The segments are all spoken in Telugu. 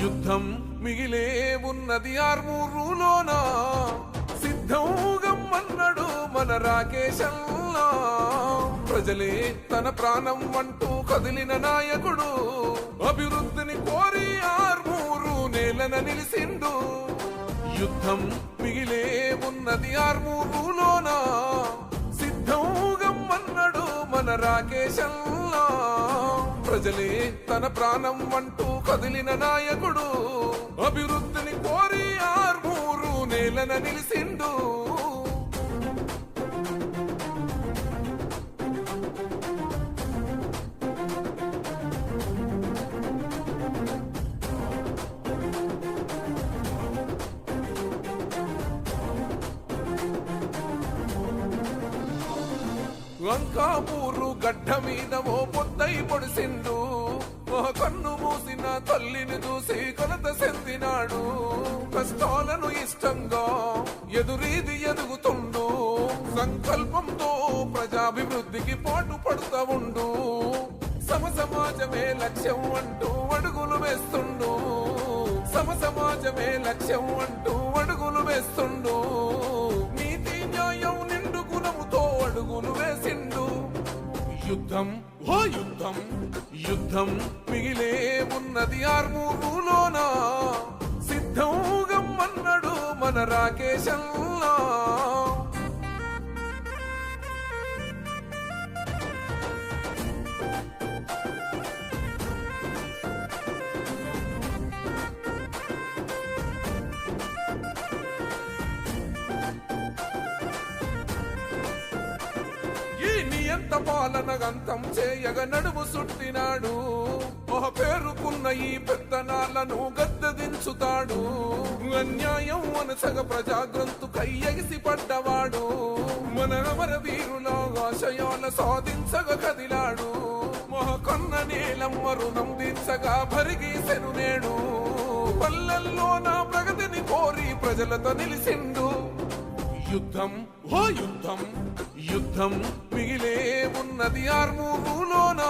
యుద్ధం మిగిలే ఉన్నది ఆర్మూరులోన సిద్ధం గమ్మన్నాడు మన రాకేశల్లా ప్రజలే తన ప్రాణం అంటూ కదిలిన నాయకుడు అభివృద్ధిని కోరి ఆర్మూరు నేలన నిలిసిండు యుద్ధం మిగిలే ఉన్నది ఆర్మూరులోన సిద్ధం గమ్మన్నాడు మన రాకేశల్లా ప్రజలే తన ప్రాణం అంటూ కదిలిన నాయకుడు అభివృద్ధిని కోరి ఆర్మూరు నేలన నిలిసిండు లంకాపూరు గడ్డ మీద ఓ పొద్దై పొడిసిండు కన్ను మూసిన తల్లిని చూసి కొలత చెందినాడు కష్టాలను ఇష్టంగా ఎదురీది ఎదుగుతుండు సంకల్పంతో ప్రజాభివృద్ధికి పాటు పడుతూ ఉండు సమసమాజమే లక్ష్యం అంటూ అడుగులు వేస్తుండు సమసమాజమే లక్ష్యం అంటూ అడుగులు వేస్తుండు నీతి న్యాయం నిండు గుణముతో అడుగులు వేసిండు యుద్ధం ఓ యుద్ధం యుద్ధం మిగిలే ఉన్నది ఆర్మూరులోన సిద్ధం గమ్మన్నాడు మన రాకేశల్లా ఎంత పాలన గంతం చేయగ నడుము సుట్టినాడు ఒక పేరుకున్న ఈ పెత్తనాలను గద్దెదించుతాడు అన్యాయం అనసగ ప్రజాగ్రంథు కయ్యగిసి పడ్డవాడు మన అమర వీరుల ఆశయాల సాధించగ కదిలాడు మహకన్న నీలమ్మ రుణం తీర్చగా భరిగీసెను నేడు పల్లెల్లో నా ప్రగతిని కోరి ప్రజలతో నిలిసిండు యుద్ధం ఓ యుద్ధం యుద్ధం మిగిలే ఉన్నది ఆర్మూరులోన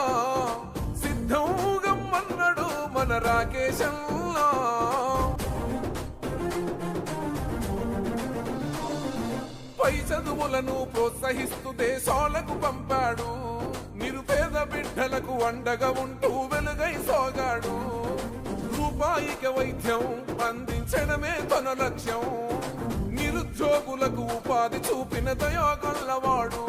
సిద్ధం గమ్మన్నాడు మన రాకేశల్లా పై చదువులను ప్రోత్సహిస్తూ దేశాలకు పంపాడు నిరుపేద బిడ్డలకు అండగా ఉంటూ వెలుగై సాగాడు రూపాయికి వైద్యం అందించడమే తన లక్ష్యం నిరుద్యోగులకు ఉపాధి చూపిన దయాగల్లవాడు